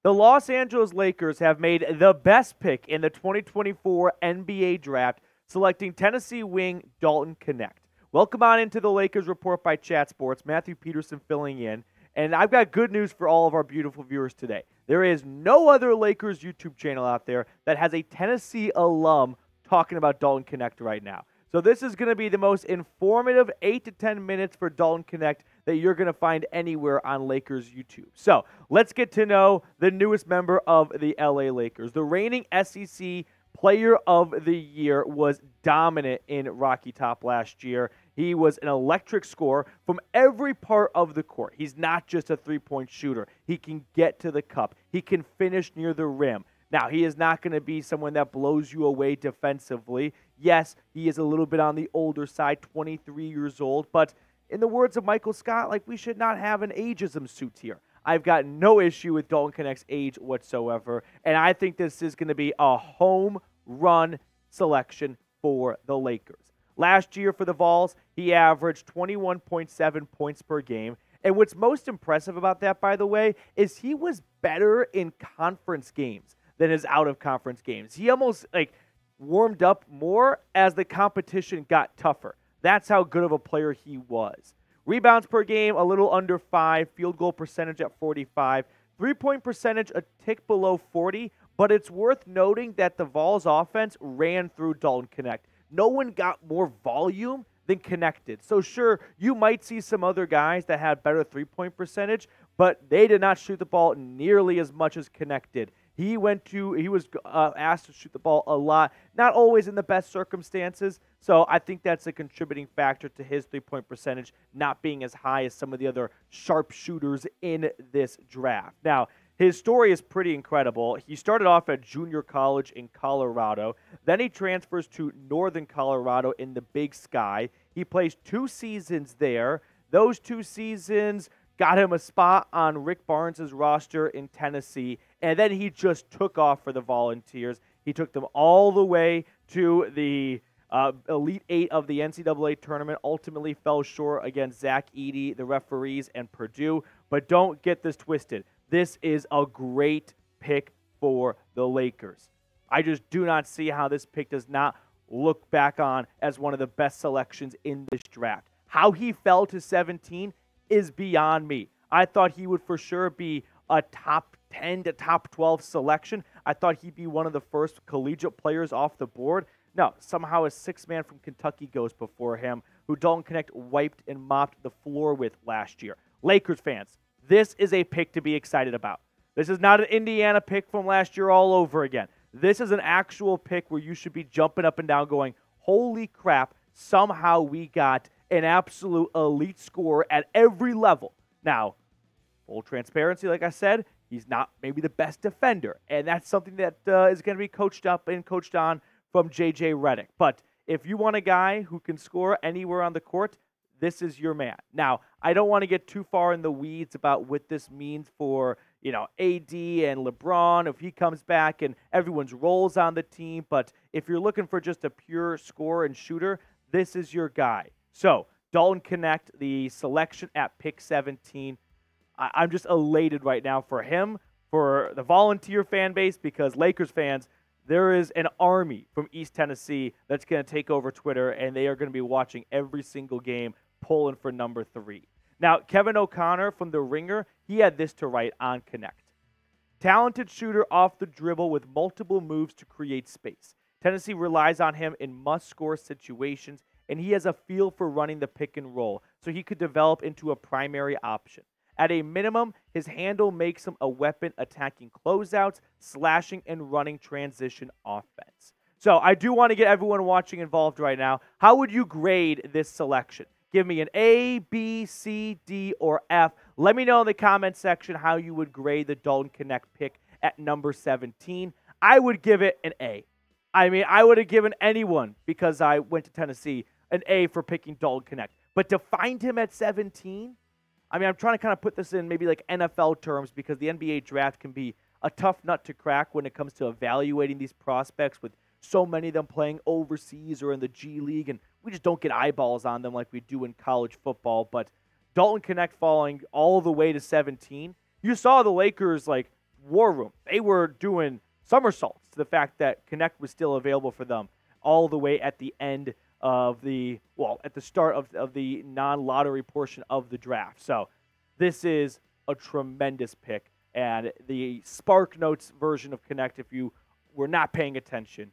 The Los Angeles Lakers have made the best pick in the 2024 NBA Draft, selecting Tennessee wing Dalton Knecht. Welcome on into the Lakers Report by Chat Sports. Matthew Peterson filling in. And I've got good news for all of our beautiful viewers today. There is no other Lakers YouTube channel out there that has a Tennessee alum talking about Dalton Knecht right now. So this is going to be the most informative 8 to 10 minutes for Dalton Knecht that you're going to find anywhere on Lakers YouTube. So let's get to know the newest member of the LA Lakers. The reigning SEC Player of the Year was dominant in Rocky Top last year. He was an electric scorer from every part of the court. He's not just a three-point shooter. He can get to the cup. He can finish near the rim. Now, he is not going to be someone that blows you away defensively. Yes, he is a little bit on the older side, 23 years old. But in the words of Michael Scott, we should not have an ageism suit here. I've got no issue with Dalton Knecht's age whatsoever. And I think this is going to be a home run selection for the Lakers. Last year for the Vols, he averaged 21.7 points per game. And what's most impressive about that, by the way, is he was better in conference games than his out-of-conference games. He almost warmed up more as the competition got tougher. That's how good of a player he was. Rebounds per game, a little under 5. Field goal percentage at 45. Three-point percentage, a tick below 40. But it's worth noting that the Vols offense ran through Dalton Knecht. No one got more volume than Connected. So sure, you might see some other guys that had better three-point percentage, but they did not shoot the ball nearly as much as Connected. He was asked to shoot the ball a lot, not always in the best circumstances. So I think that's a contributing factor to his three-point percentage not being as high as some of the other sharpshooters in this draft. Now, his story is pretty incredible. He started off at junior college in Colorado. Then he transfers to Northern Colorado in the Big Sky. He plays 2 seasons there. Those 2 seasons got him a spot on Rick Barnes' roster in Tennessee, and then he just took off for the Volunteers. He took them all the way to the Elite 8 of the NCAA tournament, ultimately fell short against Zach Edey, the referees, and Purdue. But don't get this twisted. This is a great pick for the Lakers. I just do not see how this pick does not look back on as one of the best selections in this draft. How he fell to 17 is beyond me. I thought he would for sure be a top 10 to top 12 selection. I thought he'd be one of the first collegiate players off the board. No, somehow a 6-man from Kentucky goes before him, who Dalton Knecht wiped and mopped the floor with last year. Lakers fans, this is a pick to be excited about. This is not an Indiana pick from last year all over again. This is an actual pick where you should be jumping up and down going, holy crap, somehow we got an absolute elite scorer at every level. Now, full transparency, like I said, he's not maybe the best defender, and that's something that is going to be coached up and coached on from J.J. Redick. But if you want a guy who can score anywhere on the court, this is your man. Now, I don't want to get too far in the weeds about what this means for, AD and LeBron if he comes back and everyone's roles on the team. But if you're looking for just a pure scorer and shooter, this is your guy. So, Dalton Knecht, the selection at pick 17. I'm just elated right now for him, for the Volunteer fan base, because Lakers fans, there is an army from East Tennessee that's going to take over Twitter, and they are going to be watching every single game, pulling for number 3. Now, Kevin O'Connor from The Ringer, he had this to write on Knecht. Talented shooter off the dribble with multiple moves to create space. Tennessee relies on him in must-score situations, and he has a feel for running the pick and roll, so he could develop into a primary option. At a minimum, his handle makes him a weapon attacking closeouts, slashing, and running transition offense. So I do want to get everyone watching involved right now. How would you grade this selection? Give me an A, B, C, D, or F. Let me know in the comment section how you would grade the Dalton Knecht pick at number 17. I would give it an A. I mean, I would have given anyone, because I went to Tennessee, an A for picking Dalton Knecht. But to find him at 17, I mean, I'm trying to kind of put this in maybe like NFL terms, because the NBA draft can be a tough nut to crack when it comes to evaluating these prospects, with so many of them playing overseas or in the G League, and we just don't get eyeballs on them like we do in college football. But Dalton Knecht falling all the way to 17, you saw the Lakers war room. They were doing somersaults to the fact that Knecht was still available for them all the way at the end of at the start of the non-lottery portion of the draft. So this is a tremendous pick. And the Spark Notes version of Knecht, if you were not paying attention,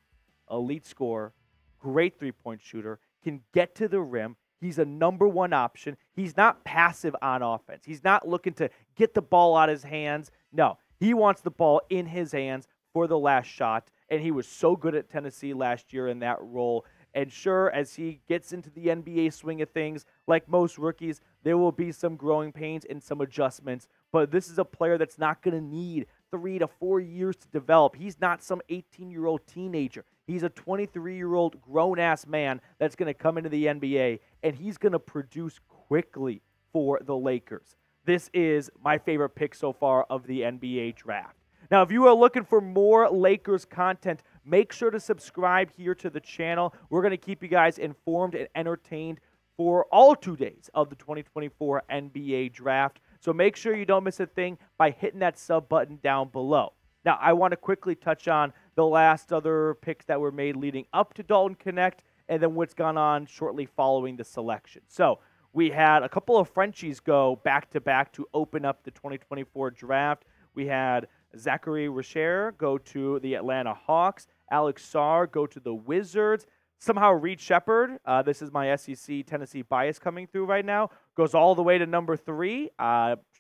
elite scorer, great three-point shooter, can get to the rim. He's a number one option. He's not passive on offense. He's not looking to get the ball out of his hands. No, he wants the ball in his hands for the last shot, and he was so good at Tennessee last year in that role. And sure, as he gets into the NBA swing of things, like most rookies, there will be some growing pains and some adjustments. But this is a player that's not going to need 3 to 4 years to develop. He's not some 18-year-old teenager. He's a 23-year-old grown-ass man that's going to come into the NBA, and he's going to produce quickly for the Lakers. This is my favorite pick so far of the NBA draft. Now, if you are looking for more Lakers content, make sure to subscribe here to the channel. We're going to keep you guys informed and entertained for all 2 days of the 2024 NBA draft. So make sure you don't miss a thing by hitting that sub button down below. Now, I want to quickly touch on the last other picks that were made leading up to Dalton Knecht and then what's gone on shortly following the selection. So we had a couple of Frenchies go back-to-back to open up the 2024 draft. We had Zachary Richer go to the Atlanta Hawks. Alex Sarr go to the Wizards. Somehow Reed Shepherd, this is my SEC Tennessee bias coming through right now, goes all the way to number 3.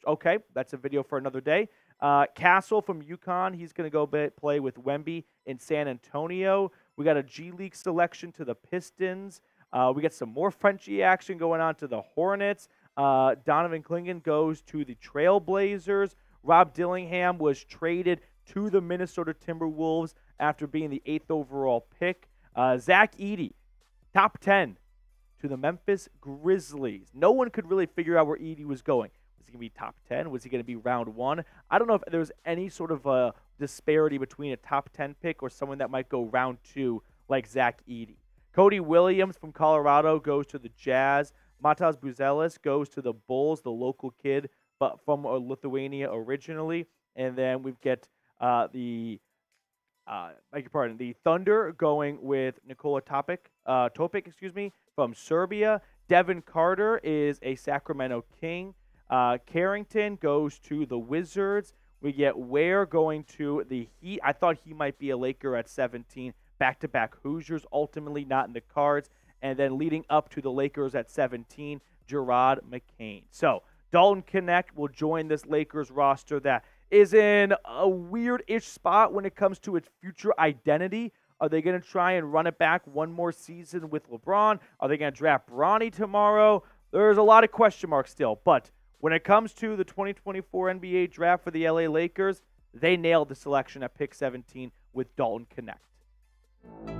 Okay, that's a video for another day. Castle from UConn, he's going to go play with Wemby in San Antonio. We got a G League selection to the Pistons. We got some more Frenchie action going on to the Hornets. Donovan Clingan goes to the Trailblazers. Rob Dillingham was traded to the Minnesota Timberwolves after being the 8th overall pick. Zach Edey, top 10 to the Memphis Grizzlies. No one could really figure out where Edey was going. Was he going to be top 10? Was he going to be round 1? I don't know if there was any sort of a disparity between a top 10 pick or someone that might go round 2 like Zach Edey. Cody Williams from Colorado goes to the Jazz. Matas Buzelis goes to the Bulls, the local kid, but from Lithuania originally. And then we've got the Thunder going with Nikola Topic, from Serbia. Devin Carter is a Sacramento King. Carrington goes to the Wizards. We get Ware going to the Heat. I thought he might be a Laker at 17. Back-to-back Hoosiers, ultimately not in the cards. And then leading up to the Lakers at 17, Gerard McCain. So Dalton Knecht will join this Lakers roster that is in a weird-ish spot when it comes to its future identity. Are they going to try and run it back one more season with LeBron? Are they going to draft Bronny tomorrow? There's a lot of question marks still. But when it comes to the 2024 NBA draft for the LA Lakers, they nailed the selection at pick 17 with Dalton Knecht.